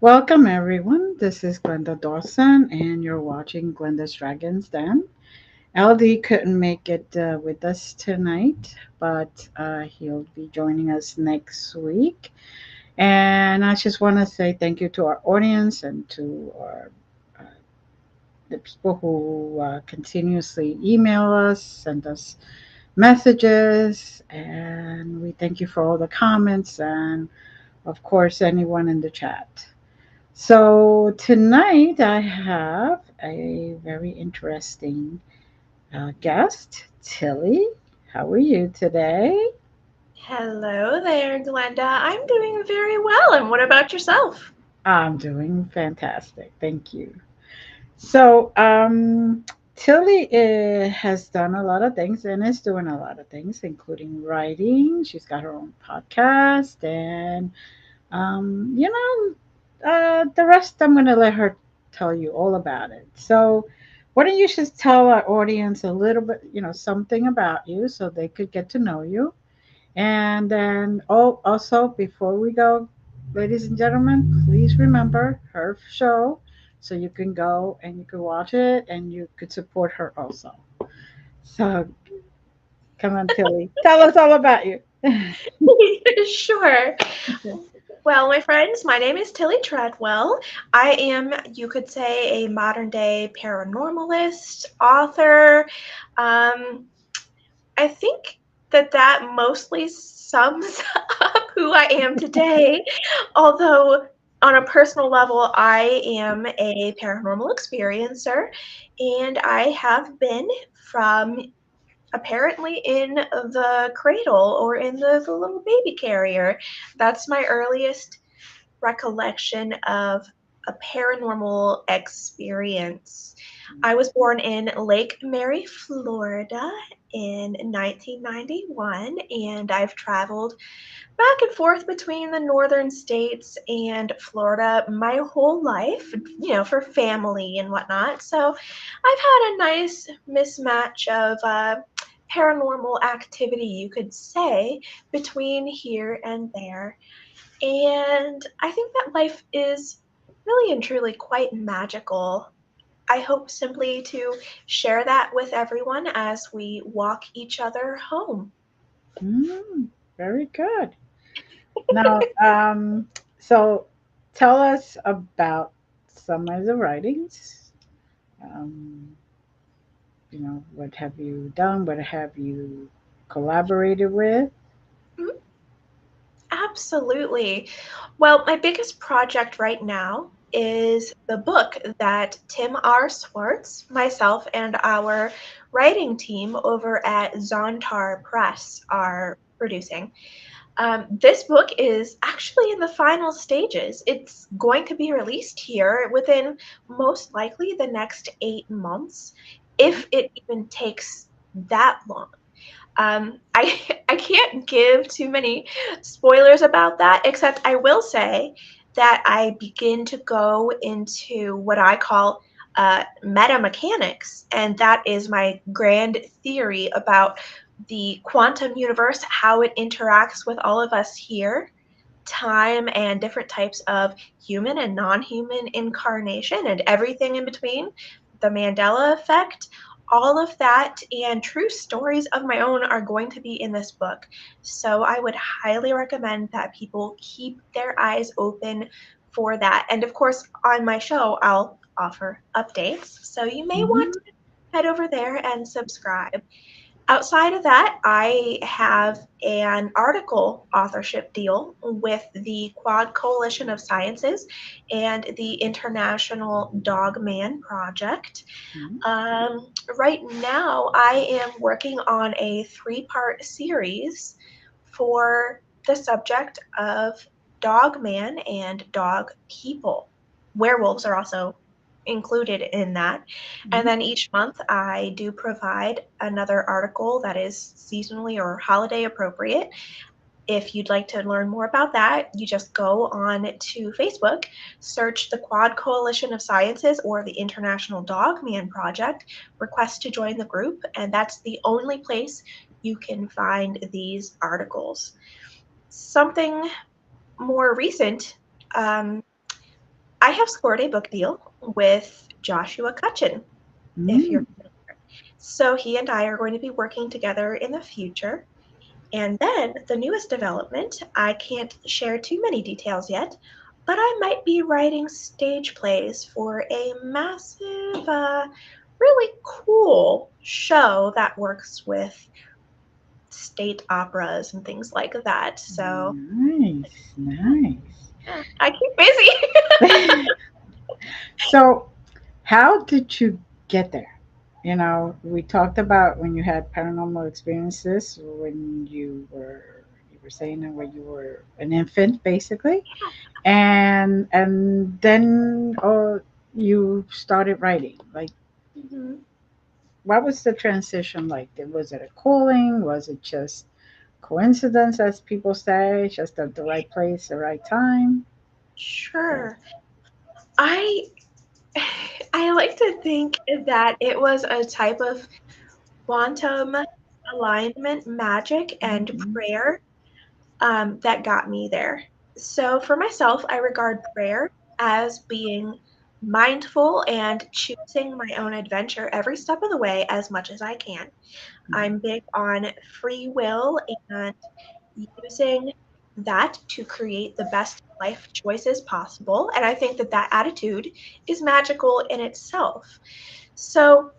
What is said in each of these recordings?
Welcome, everyone. This is Glenda Dawson, and you're watching Glenda's Dragons Den. LD couldn't make it with us tonight, but he'll be joining us next week. And I just want to say thank you to our audience and to uh, the people who continuously email us, send us messages, and we thank you for all the comments and, of course, anyone in the chat. So tonight I have a very interesting guest, Tillie. How are you today? Hello there, Glenda. I'm doing very well. And what about yourself? I'm doing fantastic. Thank you. So, Tillie has done a lot of things and is doing a lot of things, including writing. She's got her own podcast, and um, you the rest I'm going to let her tell you all about it. So, why don't you just tell our audience a little bit, something about you so they could get to know you? And then, oh, also, before we go, ladies and gentlemen, please remember her show so you can go and you can watch it and you could support her also. So, come on, Tilly. Tell us all about you. Sure. Well, my friends, my name is Tillie Treadwell. I am, you could say, a modern day paranormalist, author. Um, I think that mostly sums up who I am today. Although, on a personal level, I am a paranormal experiencer, and I have been from apparently in the cradle or in the little baby carrier. That's my earliest recollection of a paranormal experience. I was born in Lake Mary, Florida in 1991, and I've traveled back and forth between the northern states and Florida my whole life, for family and whatnot. So I've had a nice mismatch of paranormal activity, you could say, between here and there. And I think that life is really and truly quite magical. I hope simply to share that with everyone as we walk each other home. Mm, very good. Now, so tell us about some of the writings. Um, what have you done? What have you collaborated with? Mhm. Absolutely. Well, my biggest project right now is the book that Tim R. Swartz, myself, and our writing team over at Zontar Press are producing. This book is actually in the final stages. It's going to be released here within most likely the next 8 months, if it even takes that long. I I can't give too many spoilers about that, except I will say that I begin to go into what I call meta mechanics, and that is my grand theory about the quantum universe, how it interacts with all of us here, time, and different types of human and non-human incarnation, and everything in between, the Mandela Effect. All of that and true stories of my own are going to be in this book. So I would highly recommend that people keep their eyes open for that. And of course, on my show, I'll offer updates. So you may want Mhm. to head over there and subscribe. Outside of that, I have an article authorship deal with the Quad Coalition of Sciences and the International Dog Man Project. Mhm. Um, right now, I am working on a three-part series for the subject of dog man and dog people. Werewolves are also included in that. And Mhm. then each month, I do provide another article that is seasonally or holiday appropriate. If you'd like to learn more about that, you just go on to Facebook, search the Quad Coalition of Sciences or the International Dog Man Project, request to join the group, and that's the only place you can find these articles. Something more recent, um, I have scored a book deal with Joshua Cutchin, if you're Mm. familiar. So he and I are going to be working together in the future. And then the newest development, I can't share too many details yet, but I might be writing stage plays for a massive, really cool show that works with state operas and things like that. So, Nice, nice. yeah, I keep busy. So, how did you get there? We talked about when you had paranormal experiences when you were saying that when you were an infant, basically, and then you started writing. Like, Mhm. what was the transition like? Was it a calling? Was it just coincidence, as people say, just at the right place, the right time? So, Sure. I I like to think that it was a type of quantum alignment magic and mhm, prayer that got me there. So for myself, I regard prayer as being mindful and choosing my own adventure every step of the way as much as I can. I'm big on free will and using that to create the best life choices possible. And I think that that attitude is magical in itself. So,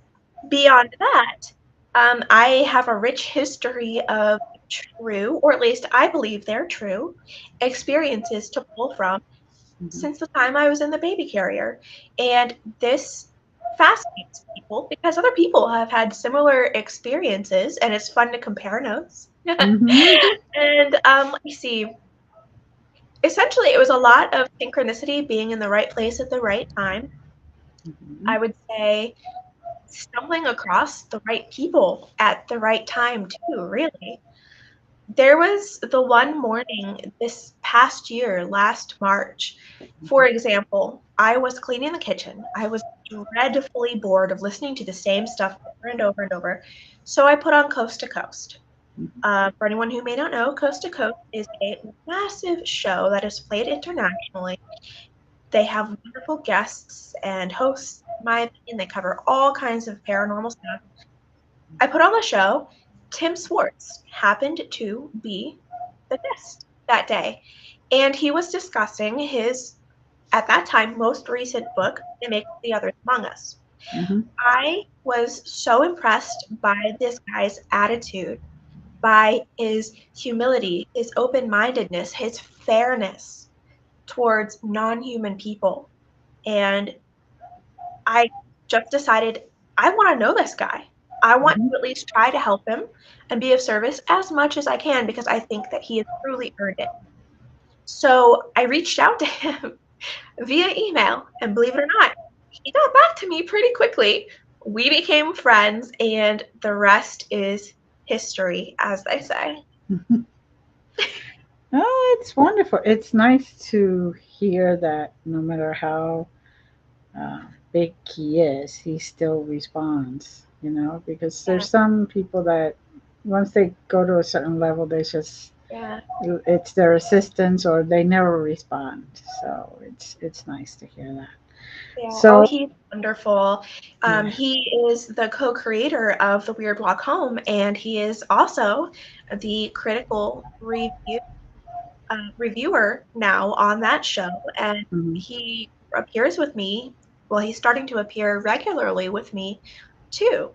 beyond that, I have a rich history of true, or at least I believe they're true, experiences to pull from mhm, since the time I was in the baby carrier. And this fascinates people because other people have had similar experiences, and it's fun to compare notes. mhm, And let me see. Essentially, it was a lot of synchronicity, being in the right place at the right time. mhm, I would say stumbling across the right people at the right time, too, really. There was the one morning this past year, last March, for example, I was cleaning the kitchen. I was dreadfully bored of listening to the same stuff over and over and over. So I put on Coast to Coast. mhm, For anyone who may not know, Coast to Coast is a massive show that is played internationally. They have wonderful guests and hosts, in my opinion. They cover all kinds of paranormal stuff. I put on the show. Tim Swartz happened to be the guest that day, and he was discussing his, at that time, most recent book, They Make the Others Among Us. mhm. I was so impressed by this guy's attitude, by his humility, his open mindedness, his fairness towards non human people. And I just decided I want to know this guy. I want Mhm. to at least try to help him and be of service as much as I can because I think that he has truly earned it. So I reached out to him via email, and believe it or not, he got back to me pretty quickly. We became friends, and the rest is history, as they say. Oh, it's wonderful. It's nice to hear that no matter how uh, big he is, he still responds, because Yeah, there's some people that once they go to a certain level, they just, yeah. it's their assistance or they never respond. So it's nice to hear that. Yeah. Oh, So, he's wonderful. yeah. He is the co-creator of the Weird Walk Home, and he is also the critical reviewer now on that show. And Mhm. he appears with me. Well, he's starting to appear regularly with me too.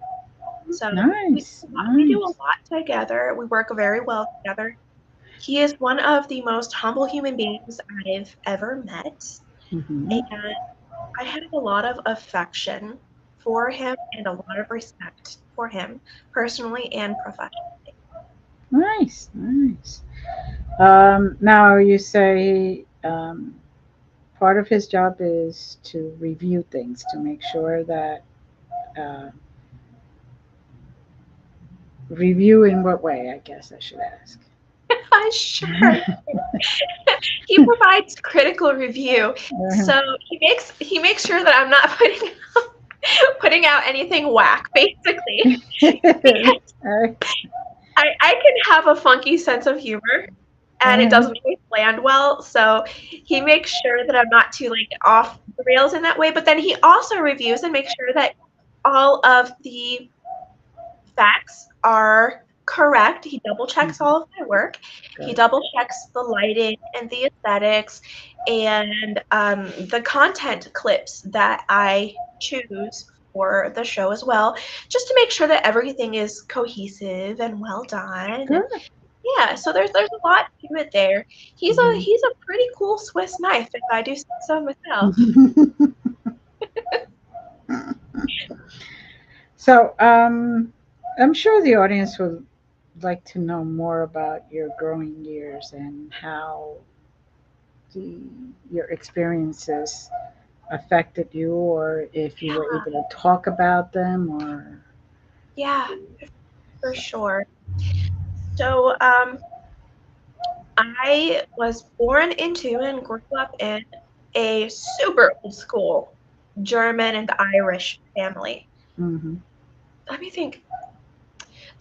So Nice, we do a nice. lot together. We work very well together. He is one of the most humble human beings I've ever met, Hmm. and I have a lot of affection for him and a lot of respect for him, personally and professionally. Nice, nice. Now you say part of his job is to review things to make sure that uh, review in what way? I guess I should ask. Sure. He provides critical review, so he makes sure that I'm not putting out anything whack, basically, because I can have a funky sense of humor, and it doesn't always land well. So he makes sure that I'm not too like off the rails in that way. But then he also reviews and makes sure that all of the facts are correct. He double checks Mhm. all of my work. He Good. double checks the lighting and the aesthetics and the content clips that I choose for the show as well, just to make sure that everything is cohesive and well done. And Good. yeah, so there's a lot to it there. Mhm. He's a pretty cool Swiss knife, if I do say so myself. So, I'm sure the audience would like to know more about your growing years and how the your experiences affected you, or if you were Yeah, able to talk about them, or. yeah, for sure. So, I was born into and grew up in a super old school German and Irish family. Mm-hmm. Let me think.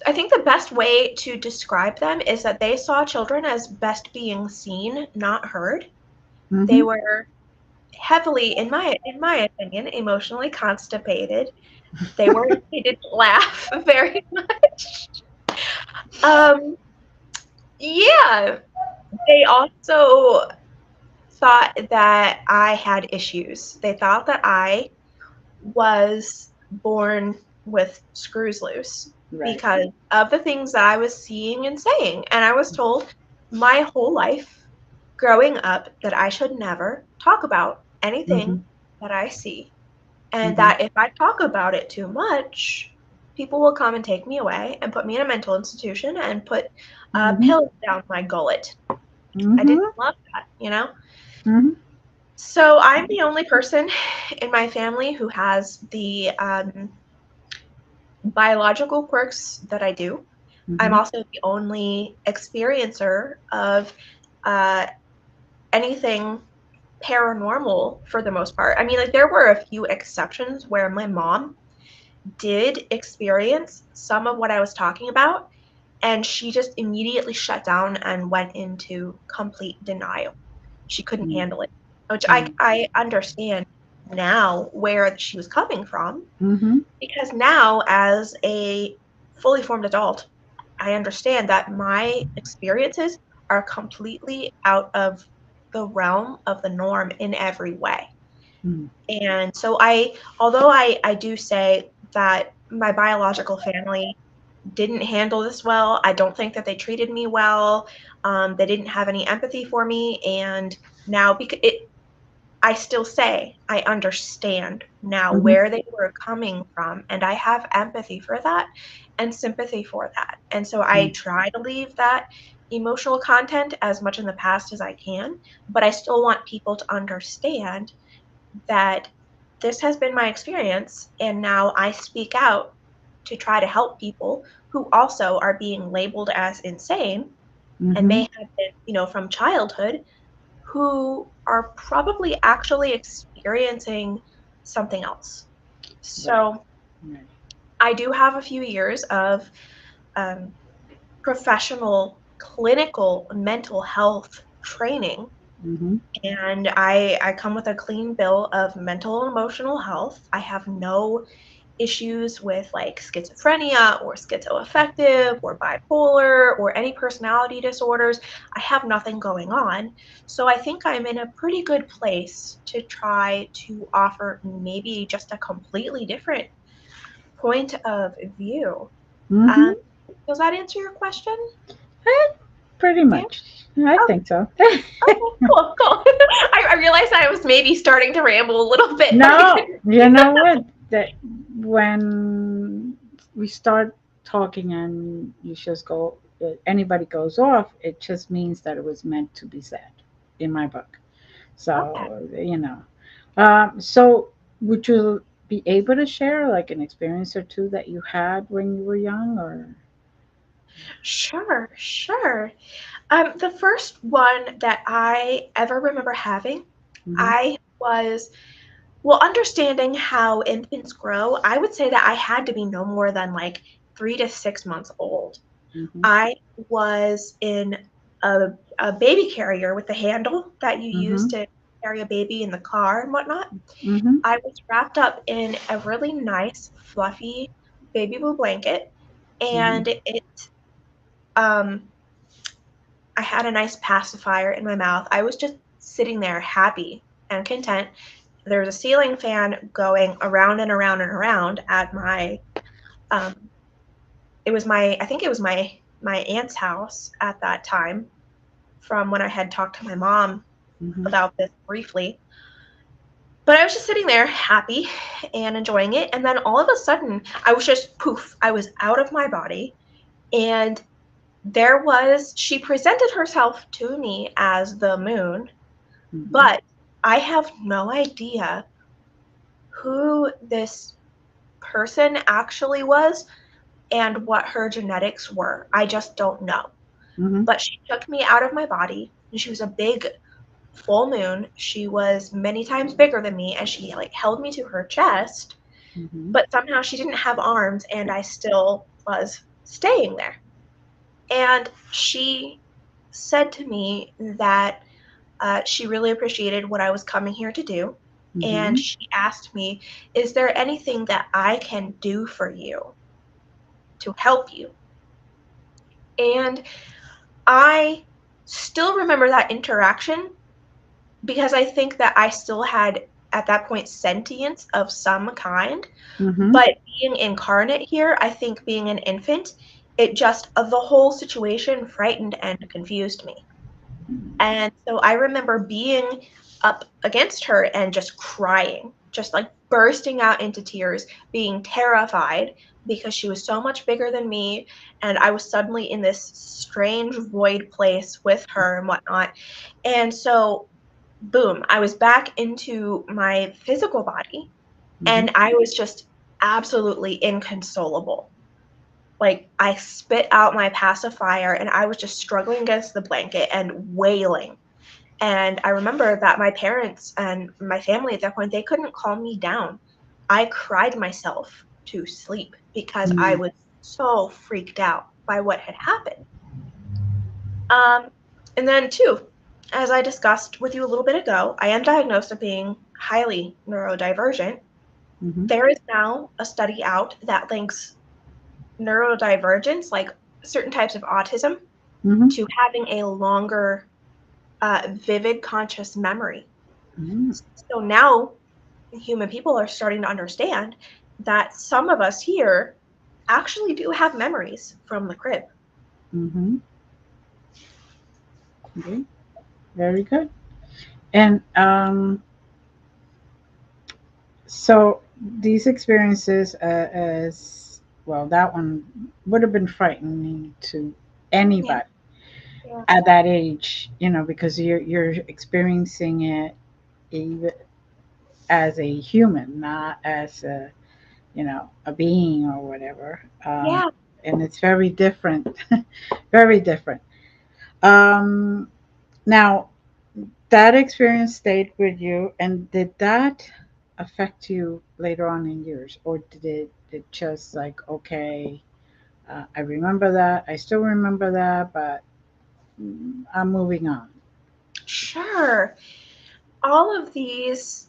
I think the best way to describe them is that they saw children as best being seen, not heard. They Mm-hmm. were heavily, in my opinion, emotionally constipated. They didn't laugh very much. Um, yeah, they also thought that I had issues. They thought that I was born with screws loose Right. because of the things that I was seeing and saying. And I was told my whole life growing up that I should never talk about Mm-hmm. anything that I see. And Mm-hmm. that if I talk about it too much, people will come and take me away and put me in a mental institution and put Mm-hmm. pills down my gullet. I didn't Mm-hmm. love that, you know? Mm-hmm. So I'm the only person in my family who has the biological quirks that I do. I'm Mm-hmm. also the only experiencer of uh, anything paranormal for the most part. I mean, like, there were a few exceptions where my mom did experience some of what I was talking about, and she just immediately shut down and went into complete denial. She couldn't handle it, which Mm-hmm. I understand now where she was coming from, Mm-hmm. because now, as a fully formed adult, I understand that my experiences are completely out of the realm of the norm in every way. Mm-hmm. And so although I do say that my biological family didn't handle this well, I don't think that they treated me well. They didn't have any empathy for me. And now, because I still say I understand now Mm-hmm. where they were coming from, and I have empathy for that and sympathy for that. And so I try to leave that emotional content as much in the past as I can, but I still want people to understand that this has been my experience, and now I speak out to try to help people who also are being labeled as insane and may Mm-hmm. have been, from childhood, who are probably actually experiencing something else. Right. So Right. I do have a few years of um, professional, clinical mental health training, Mm-hmm. and I come with a clean bill of mental and emotional health. I have no issues with like schizophrenia or schizoaffective or bipolar or any personality disorders. I have nothing going on. So I think I'm in a pretty good place to try to offer maybe just a completely different point of view. Mm-hmm. Um, does that answer your question? Pretty Yeah. much. I Oh, think so. okay, cool, cool. I realized I was maybe starting to ramble a little bit, but I No, didn't. you know what? That when we start talking and you just go, anybody goes off, it just means that it was meant to be said in my book. Okay. So, so would you be able to share like an experience or two that you had when you were young, or? Sure, sure. The first one that I ever remember having, Mm-hmm. I was, well, understanding how infants grow, I would say that I had to be no more than like 3 to 6 months old. Mm-hmm. I was in a, a baby carrier with the handle that you use Mhm. to carry a baby in the car and whatnot. Mhm. I was wrapped up in a really nice, fluffy baby blue blanket, Mhm. and um, I had a nice pacifier in my mouth. I was just sitting there happy and content. There was a ceiling fan going around and around and around at um, I think it was my aunt's house at that time from when I had talked to my mom Mhm. about this briefly. But I was just sitting there happy and enjoying it. And then all of a sudden, I was just poof, I was out of my body. And she presented herself to me as the moon, Mhm. but I have no idea who this person actually was and what her genetics were. I just don't know. Mhm. But she took me out of my body, and she was a big full moon. She was many times bigger than me, and she like held me to her chest, Mhm. but somehow she didn't have arms, and I still was staying there. And she said to me that she really appreciated what I was coming here to do. And Mhm. she asked me, "Is there anything that I can do for you to help you?" And I still remember that interaction because I think that I still had at that point sentience of some kind. Mhm. But being incarnate here, I think being an infant, it just the whole situation frightened and confused me. And so I remember being up against her and just crying, just like bursting out into tears, being terrified because she was so much bigger than me. And I was suddenly in this strange void place with her and whatnot. And so, boom, I was back into my physical body Mhm. and I was just absolutely inconsolable. Like, I spit out my pacifier and I was just struggling against the blanket and wailing. And I remember that my parents and my family at that point, they couldn't calm me down. I cried myself to sleep because I Mhm. was so freaked out by what had happened. Um, and then, too, as I discussed with you a little bit ago, I am diagnosed with being highly neurodivergent. Mhm. There is now a study out that links neurodivergence, like certain types of autism, Mhm. to having a longer, vivid conscious memory. Mhm. So now human people are starting to understand that some of us here actually do have memories from the crib. Mhm. Okay. Very good. And so these experiences, as well, that one would have been frightening to Yeah, anybody yeah, at that age, because you're experiencing it even as a human, not as a being or whatever. yeah. And it's very different, very different. Um, Now, that experience stayed with you, and did that affect you later on in years, or did it just like, okay, I remember that, I still remember that, but I'm moving on. Sure. All of these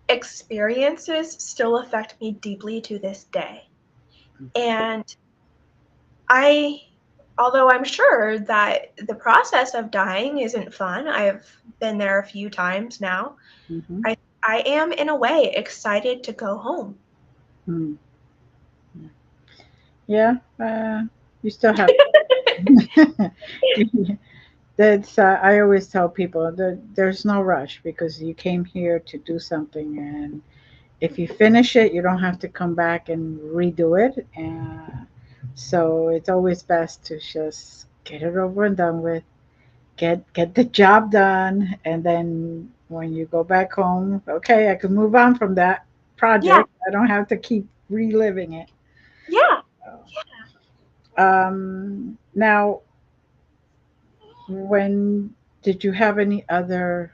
experiences still affect me deeply to this day. And I, although I'm sure that the process of dying isn't fun, I've been there a few times now. Mm-hmm. I, I am, in a way, excited to go home. Mm. Yeah, you still have. That's I always tell people that there's no rush because you came here to do something, and if you finish it, you don't have to come back and redo it. And so it's always best to just get it over and done with, get the job done, and then when you go back home, okay, I can move on from that Yeah, project. I don't have to keep reliving it. yeah. Now, when did you have any other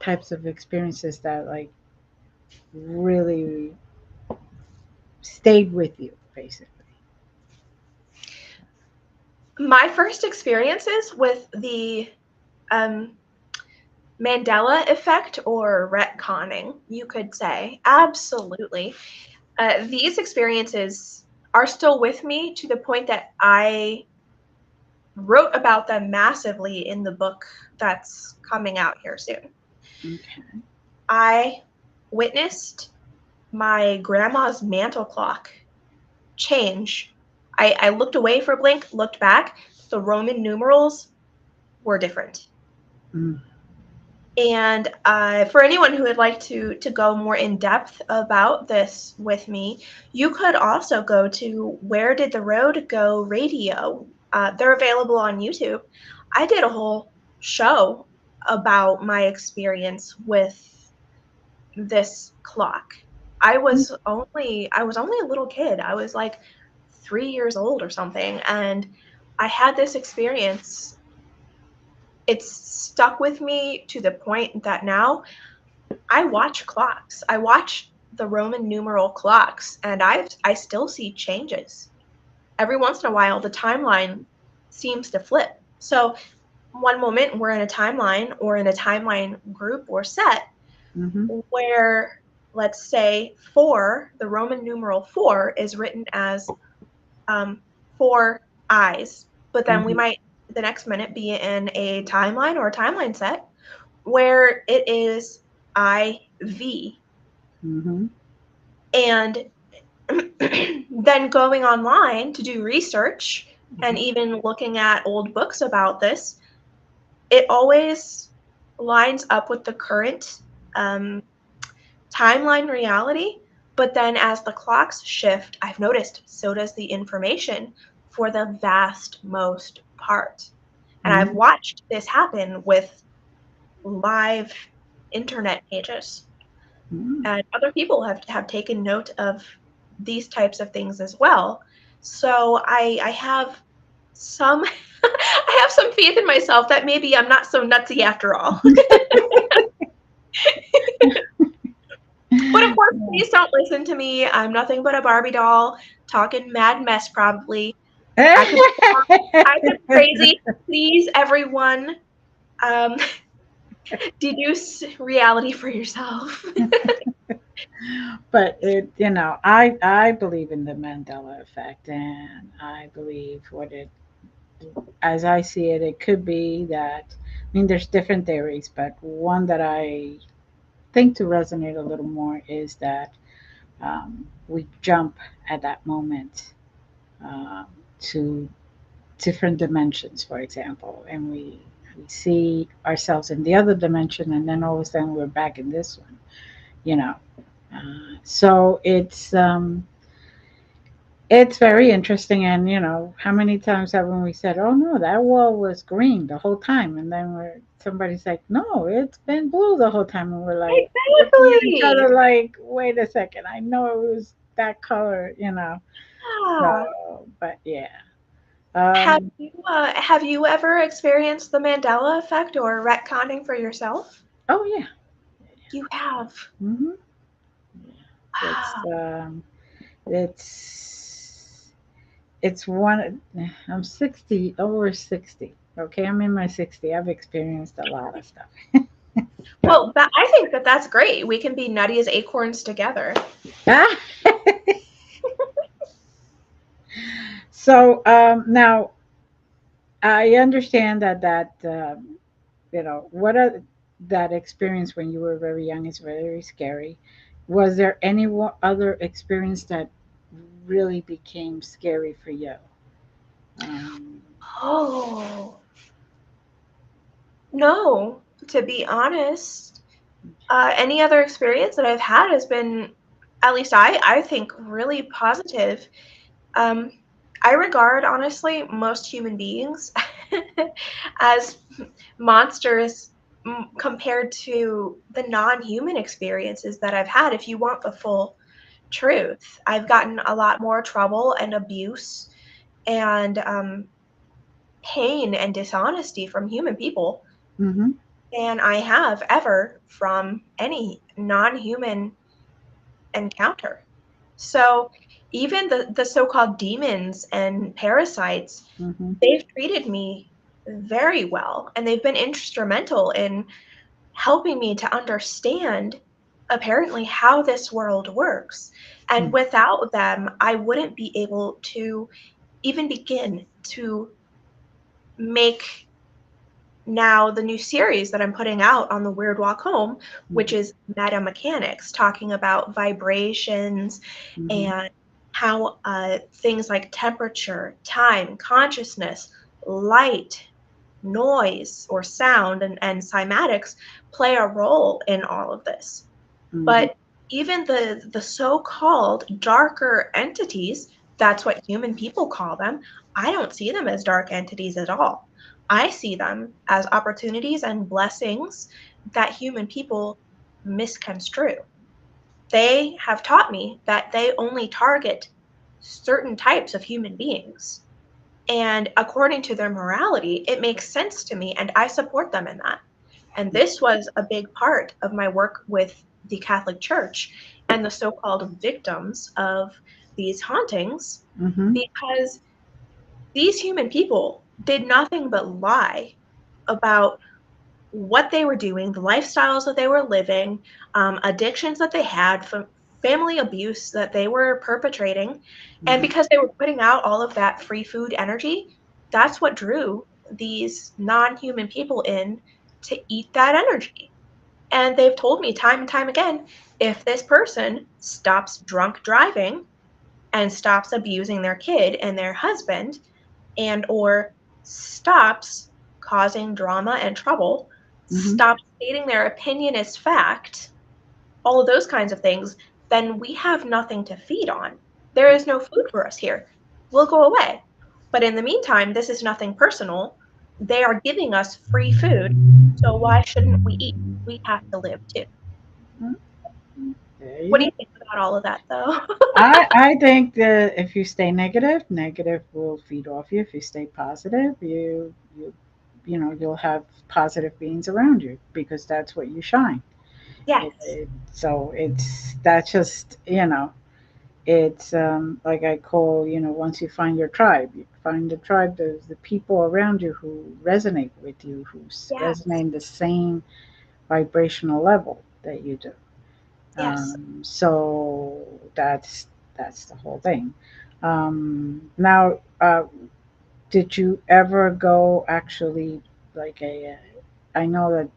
types of experiences that like really stayed with you, basically? My first experiences with the um, Mandela Effect, or retconning, you could say, absolutely. These experiences are still with me to the point that I wrote about them massively in the book that's coming out here soon. Okay. I witnessed my grandma's mantle clock change. I looked away for a blink, looked back. The Roman numerals were different. Mm. And for anyone who would like to go more in depth about this with me, you could also go to Where Did the Road Go Radio. They're available on YouTube. I did a whole show about my experience with this clock. I was only a little kid. I was like 3 years old or something, and I had this experience. It's stuck with me to the point that now I watch clocks. I watch the Roman numeral clocks, and I still see changes. Every once in a while, the timeline seems to flip. So one moment we're in a timeline or in a timeline group or set Mm-hmm. where, let's say, four, the Roman numeral four, is written as um, four eyes, but then we Mm-hmm. might the next minute be in a timeline or a timeline set where it is IV. Mm-hmm. And then going online to do research and even looking at old books about this, it always lines up with the current um, timeline reality. But then as the clocks shift, I've noticed so does the information for the vast most part. And I've Mm-hmm. watched this happen with live internet pages. Mm-hmm. And other people have taken note of these types of things as well. So I have some I have some faith in myself that maybe I'm not so nutsy after all. But of course, please don't listen to me. I'm nothing but a Barbie doll talking mad mess probably. I could I could be crazy. Please, everyone, um, deduce reality for yourself. But I believe in the Mandela effect, and I believe what it, as I see it, it could be that. I mean, there's different theories, but one that I think to resonate a little more is that we jump at that moment um, to different dimensions, for example, and we see ourselves in the other dimension, and then all of a sudden we're back in this one. You know, so it's very interesting, and how many times haven't we said, "Oh no, that wall was green the whole time," and then somebody's like, "No, it's been blue the whole time," and we're like looking at each Exactly. other like, "Wait a second, I know it was that color." Yeah. So, but yeah, Have um, you ever experienced the Mandela effect or retconning for yourself? oh yeah, You have. hmm it's Wow. it's it's one. I'm 60, over 60. Okay, I'm in my 60. I've experienced a lot of stuff. So. Well, I think that that's great. We can be nutty as acorns together. So now I understand that what that experience when you were very young is very scary. Was there any other experience that really became scary for you? Um, Oh, no, to be honest. Any other experience that I've had has been, at least I think, really positive. Um, I regard, honestly, most human beings as monsters compared to the non-human experiences that I've had. If you want the full truth, I've gotten a lot more trouble and abuse and pain and dishonesty from human people mm-hmm, than I have ever from any non-human encounter. So even the so-called demons and parasites, Mm-hmm. they've treated me very well, and they've been instrumental in helping me to understand apparently how this world works. And without them, I wouldn't be able to even begin to make now the new series that I'm putting out on the Weird Walk Home, which Mm-hmm. is meta mechanics, talking about vibrations Mm-hmm. and how things like temperature, time, consciousness, light, noise, or sound, and cymatics play a role in all of this. Mm-hmm. But even the so-called darker entities, that's what human people call them, I don't see them as dark entities at all. I see them as opportunities and blessings that human people misconstrue. They have taught me that they only target certain types of human beings. And according to their morality, it makes sense to me, and I support them in that. And this was a big part of my work with the Catholic Church and the so called victims of these hauntings, Mm-hmm. because these human people did nothing but lie about what they were doing, the lifestyles that they were living, addictions that they had, family abuse that they were perpetrating. And Mm-hmm. because they were putting out all of that free food energy, that's what drew these non human people in to eat that energy. And they've told me time and time again, if this person stops drunk driving and stops abusing their kid and their husband, and or stops causing drama and trouble, Mm-hmm. stops stating their opinion as fact, all of those kinds of things, then we have nothing to feed on. There is no food for us here. We'll go away. But in the meantime, this is nothing personal. They are giving us free food. So why shouldn't we eat? We have to live too. There you What do go. you think about all of that, though? I think that if you stay negative, negative will feed off you. If you stay positive, you'll have positive beings around you because that's what you shine. Yes. So it's that's just it's like I call once you find your tribe, you find the tribe, the people around you who resonate with you, who resonate Yes. in the same vibrational level that you do. Yes. So that's the whole thing. Now, did you ever go actually like I know that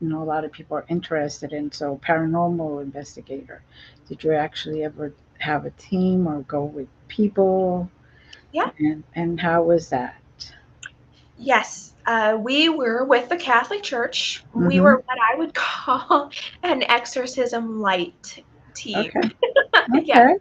a lot of people are interested in paranormal investigator. Did you actually ever have a team or go with people, Yeah. and how was that? Yes, we were with the Catholic Church. We Mm-hmm. were what I would call an exorcism light team. Okay. Yes. Okay.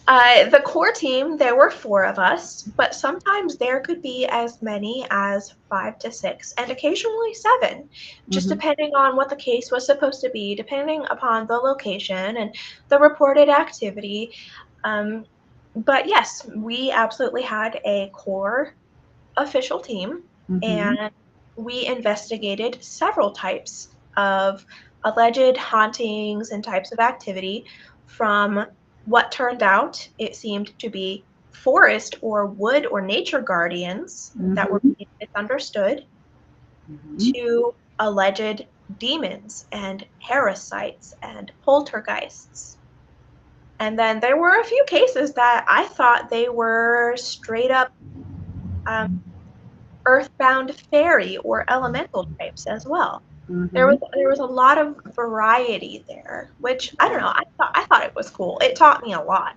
The core team, there were four of us, but sometimes there could be as many as five to six, and occasionally seven, just Mm-hmm. depending on what the case was supposed to be, depending upon the location and the reported activity. Um, but yes, we absolutely had a core official team, Mm-hmm. and we investigated several types of alleged hauntings and types of activity, from what turned out it seemed to be forest or wood or nature guardians that were Mm-hmm. being misunderstood, Mm-hmm. to alleged demons and parasites and poltergeists. And then there were a few cases that I thought they were straight up um, earthbound fairy or elemental types as well. Mm-hmm. There was a lot of variety there, which I don't know. I thought it was cool. It taught me a lot.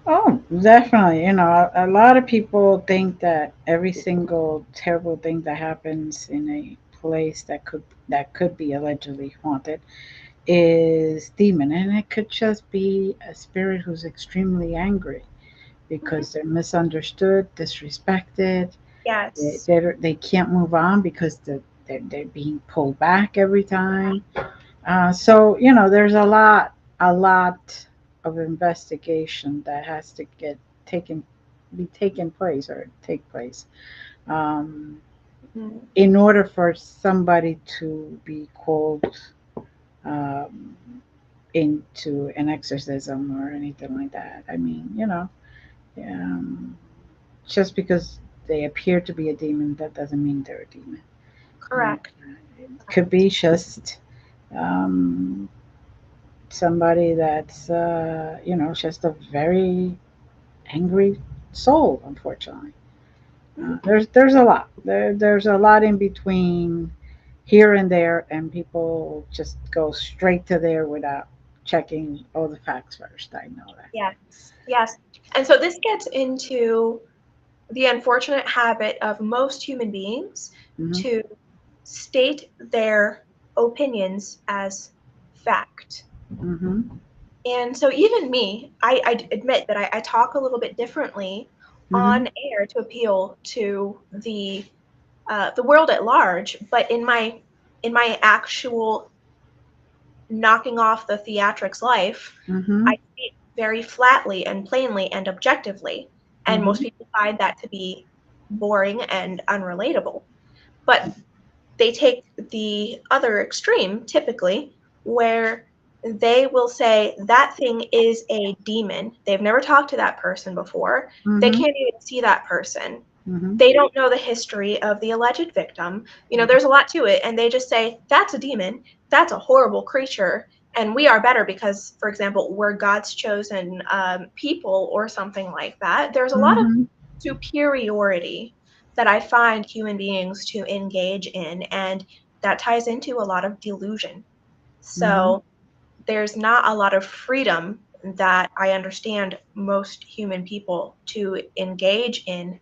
Oh, definitely. A lot of people think that every single terrible thing that happens in a place that could be allegedly haunted is demon, and it could just be a spirit who's extremely angry Mhm. because they're misunderstood, disrespected. They Yes. they can't move on because they're being pulled back every time. So there's a lot of investigation that has to get taken be taken place or take place um, Mhm. in order for somebody to be called um, into an exorcism or anything like that. I mean, um, just because they appear to be a demon, that doesn't mean they're a demon. Uh, Correct. it could be just um, somebody that's, just a very angry soul, unfortunately. Mhm. There's a lot. There's a lot in between here and there, and people just go straight to there without checking all the facts first. I know that. Yes, yes. And so this gets into the unfortunate habit of most human beings Hmm. to state their opinions as fact. Hmm. And so even me, I admit that I talk a little bit differently Hmm. on air to appeal to the world at large, but in my actual knocking off the theatrics life, Hmm. I speak very flatly and plainly and objectively, and most Hmm. people find that to be boring and unrelatable. But they take the other extreme typically, where they will say that thing is a demon. They've never talked to that person before. They Hmm. can't even see that person. Hmm. They don't know the history of the alleged victim. There's a lot to it, and they just say that's a demon. That's a horrible creature, and we are better because, for example, we're God's chosen people or something like that. There's a lot of Hmm. superiority that I find human beings to engage in, and that ties into a lot of delusion. Hmm. So there's not a lot of freedom that I understand most human people to engage in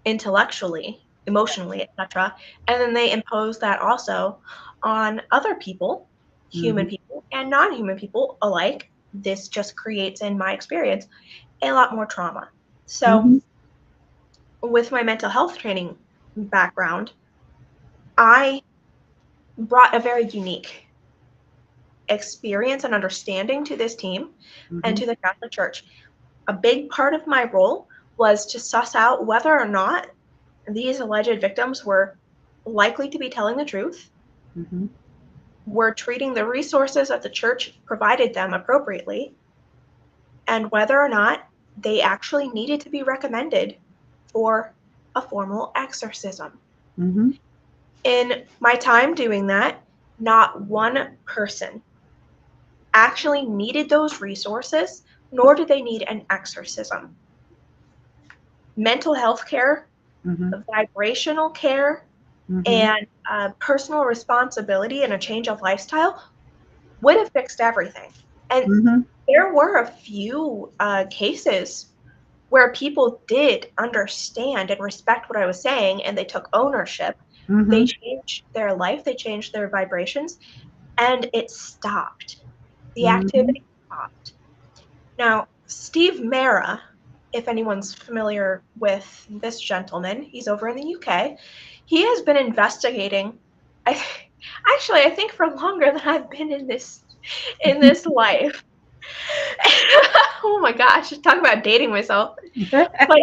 intellectually, emotionally, etc. And then they impose that also on other people, human Hmm. people and non-human people alike. This just creates, in my experience, a lot more trauma. So Hmm. with my mental health training background, I brought a very unique experience and understanding to this team and Hmm. to the Catholic Church. A big part of my role was to suss out whether or not these alleged victims were likely to be telling the truth, Hmm. were treating the resources that the church provided them appropriately, and whether or not they actually needed to be recommended for a formal exorcism. Hmm. In my time doing that, not one person actually needed those resources, nor did they need an exorcism. Mental health care, Hmm. vibrational care, Hmm. and personal responsibility and a change of lifestyle would have fixed everything. And Hmm. there were a few cases where people did understand and respect what I was saying and they took ownership. They Hmm. changed their life, they changed their vibrations, and it stopped. The Hmm. activity stopped. Now, Steve Mara, if anyone's familiar with this gentleman, he's over in the UK. He has been investigating. I actually I think for longer than I've been in this life. Oh my gosh, talk about dating myself. But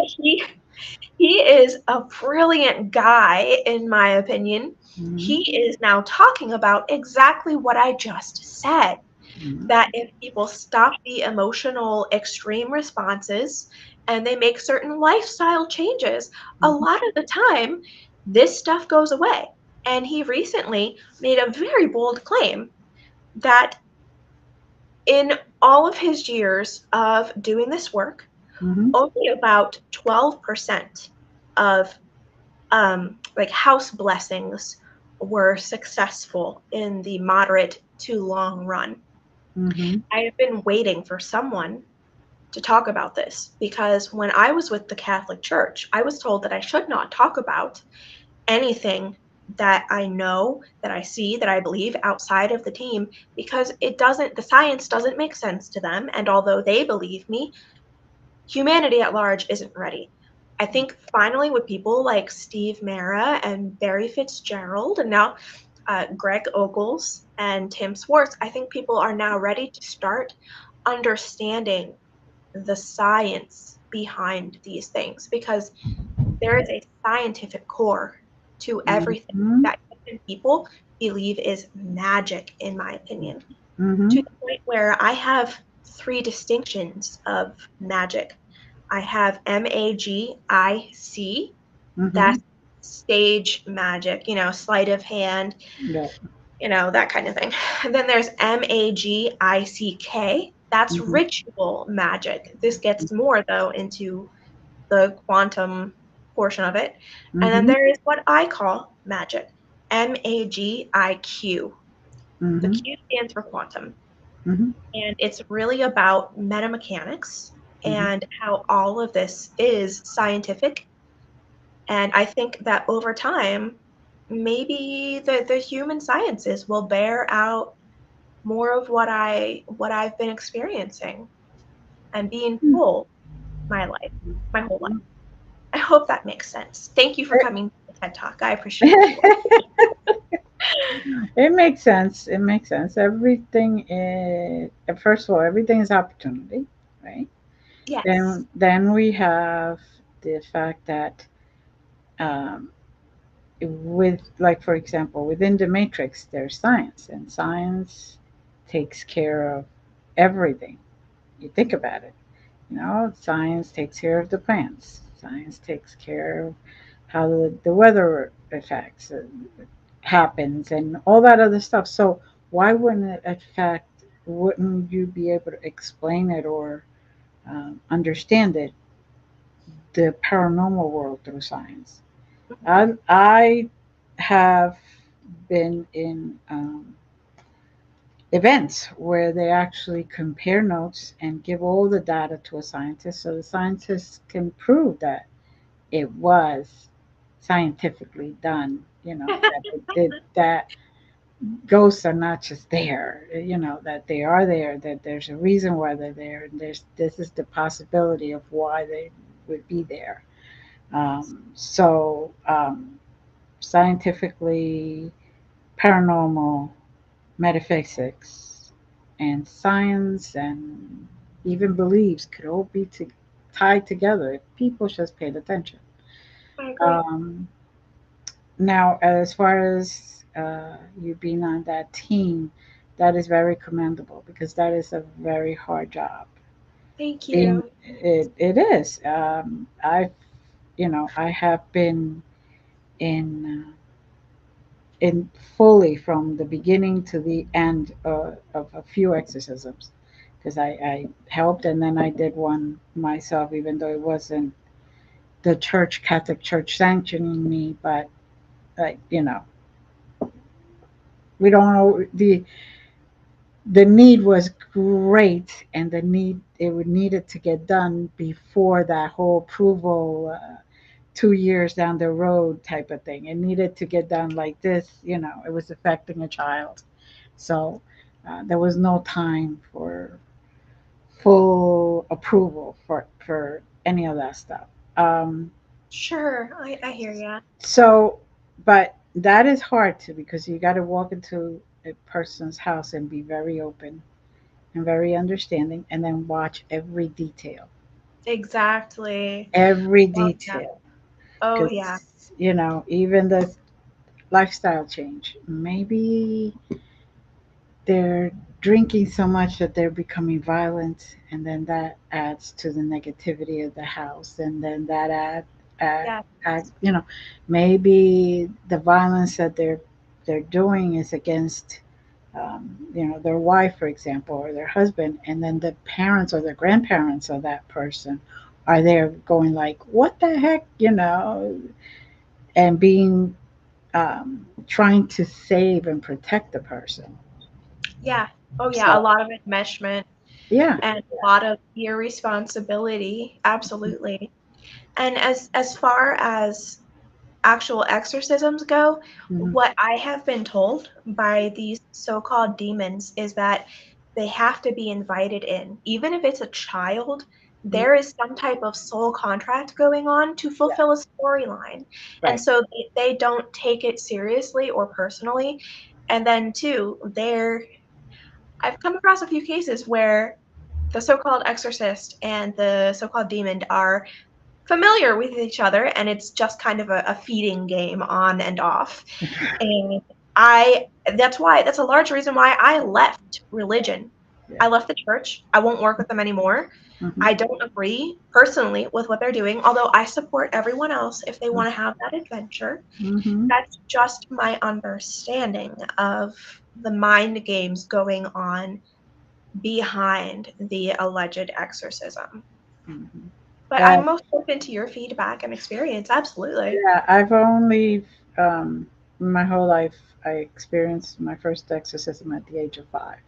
he is a brilliant guy, in my opinion. Hmm. He is now talking about exactly what I just said, that if people stop the emotional extreme responses and they make certain lifestyle changes, a Hmm. lot of the time this stuff goes away. And he recently made a very bold claim that in all of his years of doing this work, Hmm. only about 12% of like house blessings were successful in the moderate to long run. Hmm. I have been waiting for someone to talk about this because when I was with the Catholic Church, I was told that I should not talk about anything that I know, that I see, that I believe outside of the team because the science doesn't make sense to them. And although they believe me, humanity at large isn't ready. I think finally with people like Steve Mara and Barry Fitzgerald and now Greg Ogles and Tim Swartz, I think people are now ready to start understanding the science behind these things because there is a scientific core to everything Hmm. that human people believe is magic, in my opinion. Mm-hmm. to the point where I have three distinctions of magic. I have MAGIC, Mm-hmm. that's stage magic, sleight of hand, Yeah. that kind of thing. And then there's MAGICK, that's Mm-hmm. ritual magic. This gets more, though, into the quantum portion of it. And then Mm-hmm. there is what I call magic, MAGIQ. The Mm-hmm. Q stands for quantum. Mm-hmm. And it's really about metamechanics Mm-hmm. and how all of this is scientific. And I think that over time, maybe the human sciences will bear out more of what I've been experiencing and being told my life, my whole life. I hope that makes sense. Thank you for coming to the TED Talk. I appreciate you. It makes sense. It makes sense. Everything is, first of all, everything is opportunity, right? Yes. Then we have the fact that um, with, like, for example, within the matrix, there's science, and science takes care of everything. You think about it. Science takes care of the plants. Science takes care of how the weather affects happens and all that other stuff. So why wouldn't it affect? Wouldn't you be able to explain it or understand it, the paranormal world, through science? I have been in events where they actually compare notes and give all the data to a scientist so the scientists can prove that it was scientifically done, that it did that. Ghosts are not just there, that they are there, that there's a reason why they're there, and this is the possibility of why they would be there. So scientifically, paranormal, metaphysics, and science, and even beliefs could all be tied together if people just paid attention. I agree. Um, Now, as far as you being on that team, that is very commendable because that is a very hard job. Thank Being you. it is. I have been in in fully from the beginning to the end of a few exorcisms because I helped and then I did one myself, even though it wasn't the church, Catholic Church, sanctioning me, but like we don't know the need was great, and the need it would needed to get done before that whole approval 2 years down the road type of thing. It needed to get done like this. It was affecting a child, so there was no time for full approval for any of that stuff. Um, Sure, I hear ya. so, but that is hard too because you got to walk into a person's house and be very open and very understanding, and then watch every detail, Exactly. every Oh yeah. detail, Oh because yeah. even the lifestyle change. Maybe they're drinking so much that they're becoming violent, and then that adds to the negativity of the house, and then that add, Yeah. add maybe the violence that they're doing is against their wife, for example, or their husband, and then the parents or the grandparents of that person are there going like, "What the heck," and being trying to save and protect the person. Yeah. Oh yeah. A So lot of enmeshment yeah, and a lot of irresponsibility. Absolutely. And as far as actual exorcisms go, hmm what I have been told by these so-called demons is that they have to be invited in. Even if it's a child, there is some type of soul contract going on to yeah, fulfill a storyline. And right. so they don't take it seriously or personally. And then, too, I've come across a few cases where the so-called exorcist and the so-called demon are familiar with each other, and it's just kind of a feeding game on and off. And I That's a large reason why I left religion. Yeah. I left the church. I won't work with them anymore. Mm-hmm. I don't agree personally with what they're doing, although I support everyone else if they want to have that adventure. Mm-hmm. That's just my understanding of the mind games going on behind the alleged exorcism. Mm-hmm. But Uh, I'm most open to your feedback and experience. Absolutely. yeah, I've only my whole life I experienced my first exorcism at the age of 5.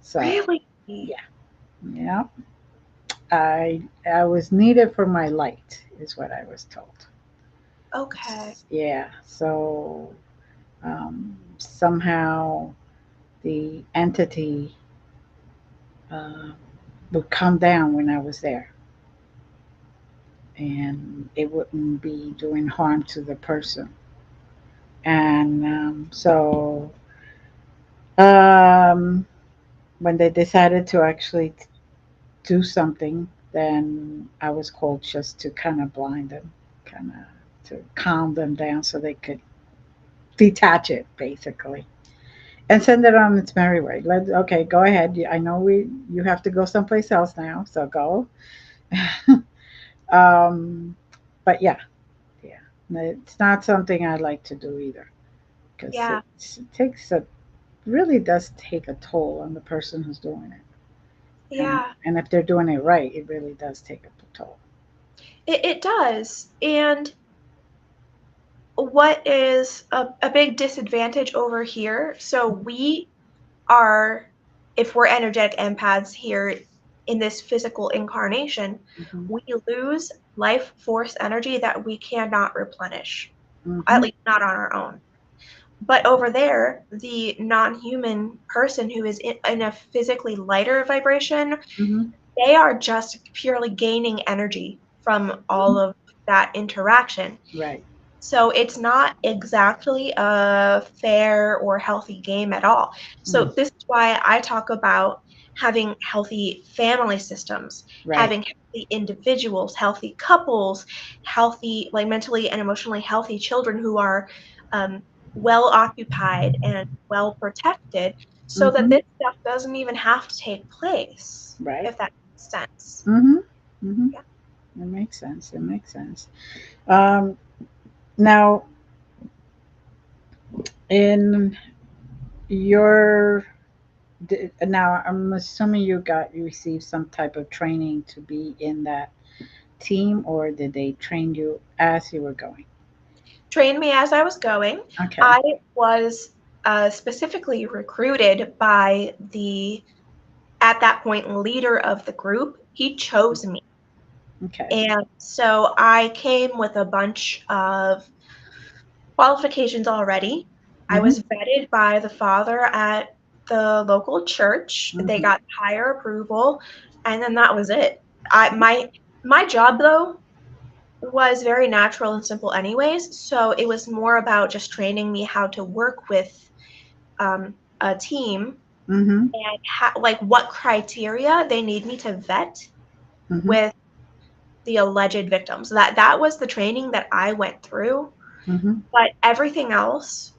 So Really? yeah, yeah. I was needed for my light, is what I was told. Okay. Yeah. So somehow the entity uh, would come down when I was there, and it wouldn't be doing harm to the person. And um, when they decided to actually do something, then I was called just to kind of blind them, kind of to calm them down so they could detach it, basically, and send it on its merry way. Okay, go ahead. I know you have to go someplace else now, so go. um, but yeah, yeah, it's not something I like to do either because Yeah. it takes a really does take a toll on the person who's doing it, Yeah. and if they're doing it right, it really does take a toll. It does. And what is a big disadvantage over here? So we are, if we're energetic empaths here in this physical incarnation, Hmm. we lose life force energy that we cannot replenish, at Hmm. least not on our own. But over there, the non human person who is in a physically lighter vibration, Hmm. they are just purely gaining energy from all of that interaction. Right. So it's not exactly a fair or healthy game at all. So Mm. this is why I talk about having healthy family systems, Right. having healthy individuals, healthy couples, healthy, like mentally and emotionally healthy children who are um, well occupied and well protected, so that Hmm. this stuff doesn't even have to take place, Right. if that makes sense. Hmm. Hmm. Yeah. It makes sense. It makes sense. Um, now, in your now, I'm assuming you received some type of training to be in that team, or did they train you as you were going? Trained me as I was going. Okay. I was specifically recruited by the, at that point, leader of the group. He chose me. Okay. And so I came with a bunch of qualifications already. I Hmm. was vetted by the father at the local church. They Hmm. got higher approval, and then that was it. My job though was very natural and simple anyways, so it was more about just training me how to work with a team Hmm. and like what criteria they need me to vet Hmm. with the alleged victims. That was the training that I went through, Hmm. but everything else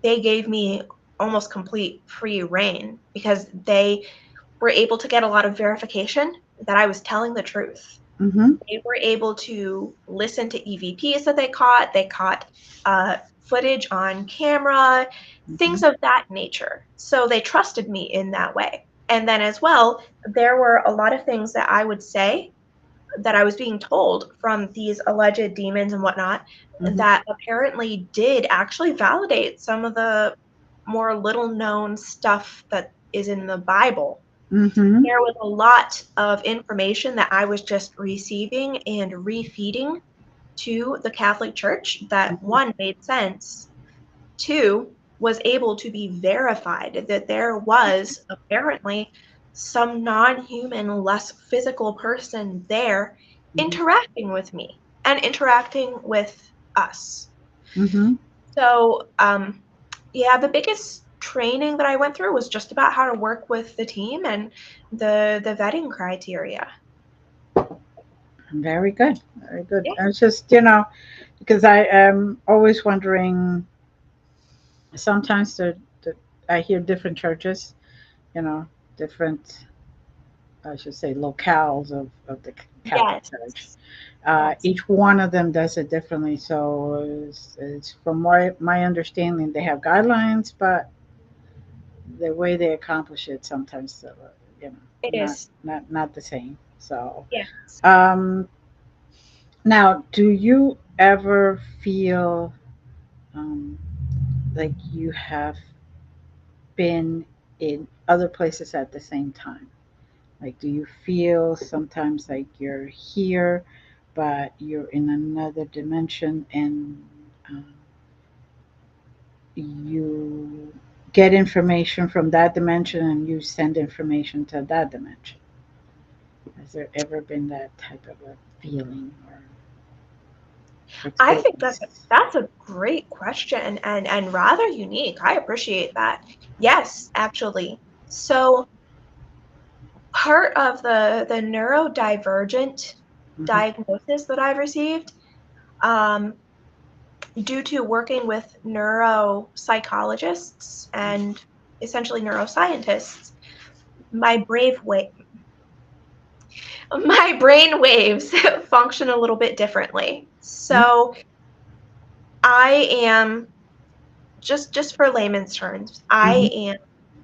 they gave me almost complete free reign because they were able to get a lot of verification that I was telling the truth. Hmm. They were able to listen to EVPs that they caught. They caught uh, footage on camera, Hmm. things of that nature. So they trusted me in that way. And then, as well, there were a lot of things that I would say that I was being told from these alleged demons and whatnot Hmm. that apparently did actually validate some of the more little known stuff that is in the Bible. Hmm. There was a lot of information that I was just receiving and refeeding to the Catholic Church that one made sense, two was able to be verified that there was apparently some non human, less physical person there Hmm. interacting with me and interacting with us. Hmm. So, yeah, the biggest training that I went through was just about how to work with the team and the vetting criteria. Very good. Very good. Yeah. I was just, because I am always wondering sometimes I hear different churches, you know, different, I should say, locales of the Catholic Church. Yes. Yes. Each one of them does it differently. So it's from my understanding, they have guidelines, but the way they accomplish it sometimes, you know, It is. not the same. So, Yes. um, now, do you ever feel um, like you have been in other places at the same time? Like, do you feel sometimes like you're here, but you're in another dimension and um, you get information from that dimension and you send information to that dimension? Has there ever been that type of a feeling or I think experience? that's a great question and rather unique. I appreciate that. Yes, actually. So part of the neurodivergent Hmm. diagnosis that I've received, um, due to working with neuropsychologists and essentially neuroscientists, my brave way my brain waves function a little bit differently. So I am just for layman's terms, I Hmm. am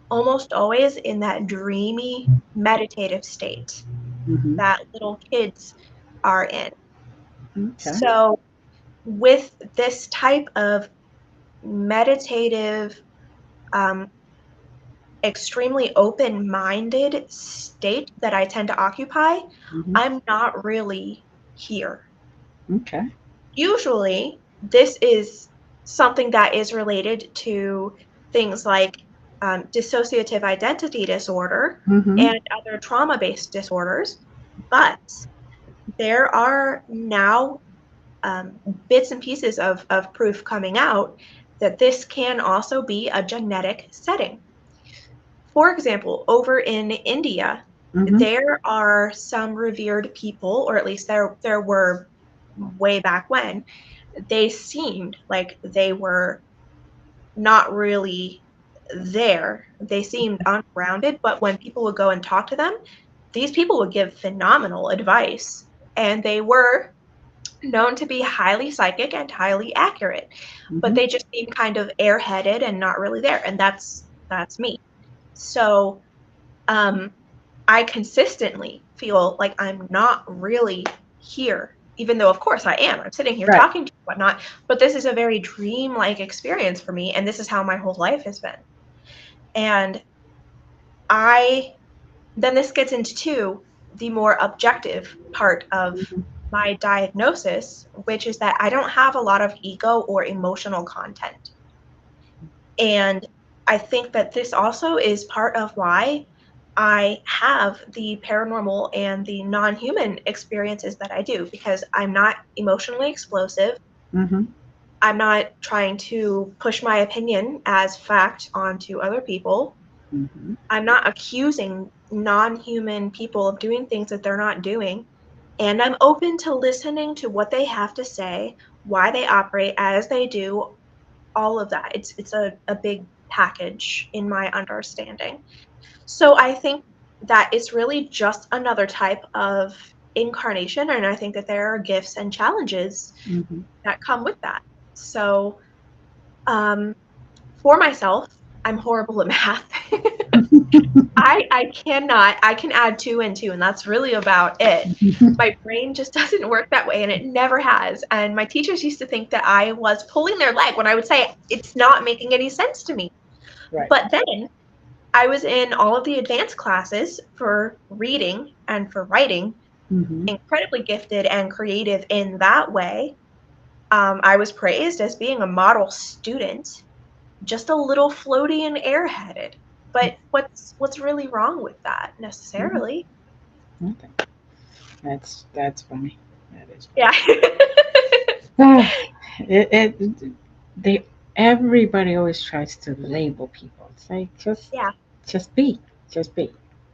almost always in that dreamy meditative state Hmm. that little kids are in. Okay. So with this type of meditative, um, extremely open minded state that I tend to occupy, Hmm. I'm not really here. Okay. Usually, this is something that is related to things like dissociative identity disorder Hmm. and other trauma based disorders. But there are now um, bits and pieces of proof coming out that this can also be a genetic setting. For example, over in India, Hmm. there are some revered people, or at least there were way back when, they seemed like they were not really there. They seemed ungrounded, but when people would go and talk to them, these people would give phenomenal advice. And they were known to be highly psychic and highly accurate, but Hmm. they just seemed kind of airheaded and not really there. And that's me. So um, I consistently feel like I'm not really here, even though, of course, I am. I'm sitting here Right. talking to you, whatnot, but this is a very dream-like experience for me, and this is how my whole life has been. And I then this gets into too the more objective part of Hmm. my diagnosis, which is that I don't have a lot of ego or emotional content. And I think that this also is part of why I have the paranormal and the non human experiences that I do, because I'm not emotionally explosive. Hmm. I'm not trying to push my opinion as fact onto other people. Hmm. I'm not accusing non human people of doing things that they're not doing. And I'm open to listening to what they have to say, why they operate as they do, all of that. It's a big package in my understanding. So I think that it's really just another type of incarnation, and I think that there are gifts and challenges Hmm. that come with that. So um, for myself, I'm horrible at math. I can add two and two, and that's really about it. My brain just doesn't work that way, and it never has. And my teachers used to think that I was pulling their leg when I would say it's not making any sense to me. Right. But then I was in all of the advanced classes for reading and for writing, Hmm. incredibly gifted and creative in that way. I was praised as being a model student, just a little floaty and airheaded. But what's really wrong with that Hmm. necessarily? Okay. That's funny. That is Yeah. funny. It they everybody always tries to label people. It's like Yeah. just be, just be.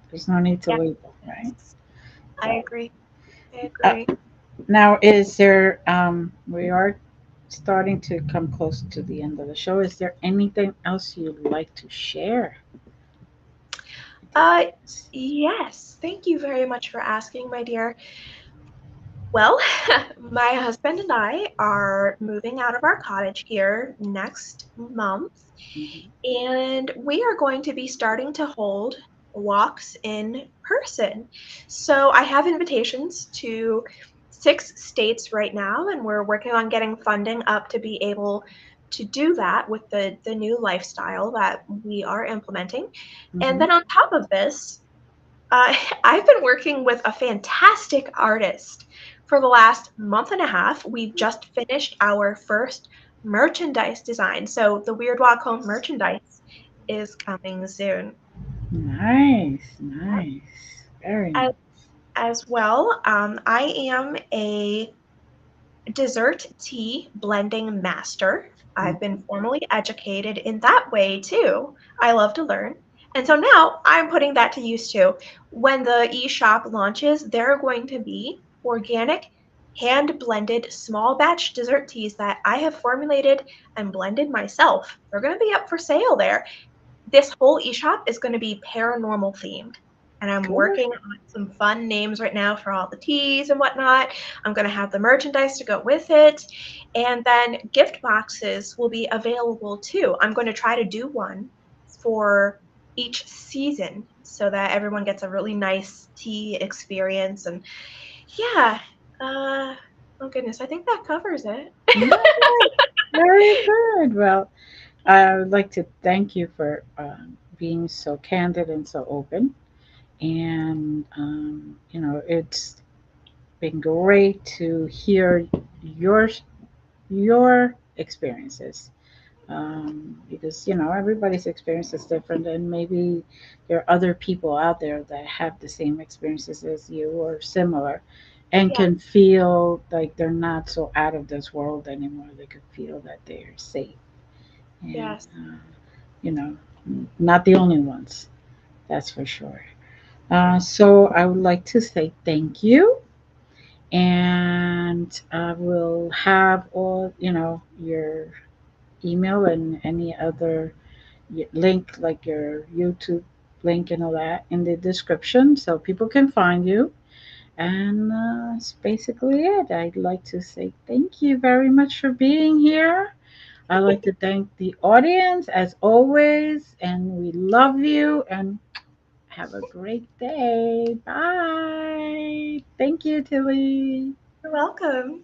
There's no need to Yeah. label, right? I So agree. I uh, agree. now is there we are? starting to come close to the end of the show. Is there anything else you'd like to share with the Uh, audience? yes. Thank you very much for asking, my dear. Well, my husband and I are moving out of our cottage here next month, Mhm. and we are going to be starting to hold walks in person. So I have invitations to 6 states right now, and we're working on getting funding up to be able to do that with the new lifestyle that we are implementing. And Mhm. then on top of this, uh, I've been working with a fantastic artist for the last month and a half. We've just finished our first merchandise design. So the Weird Walk Home merchandise is coming soon. Nice, nice, very As, nice. as well, I am a dessert tea blending master. I've been Mhm. formally educated in that way too. I love to learn. And so now I'm putting that to use too. When the e-shop launches, there are going to be organic, hand blended small batch dessert teas that I have formulated and blended myself. They're going to be up for sale there. This whole eShop is going to be paranormal themed. And I'm Good. working on some fun names right now for all the teas and whatnot. I'm going to have the merchandise to go with it. And then gift boxes will be available too. I'm going to try to do one for each season so that everyone gets a really nice tea experience. And yeah, oh goodness, I think that covers it. Nice, very good. Well, I would like to thank you for being so candid and so open. And it's been great to hear your your experiences, because everybody's experience is different, and maybe there are other people out there that have the same experiences as you or similar, and Yeah, can feel like they're not so out of this world anymore. They could feel that they're safe, and yes. you know not the only ones, that's for sure. So I would like to say thank you, and I will have all your email and any other link, like your YouTube link and all that, in the description so people can find you. And that's basically it. I'd like to say thank you very much for being here. I'd like to thank the audience as always, and we love you, and have a great day. Bye. Thank you, Tilly. You're welcome.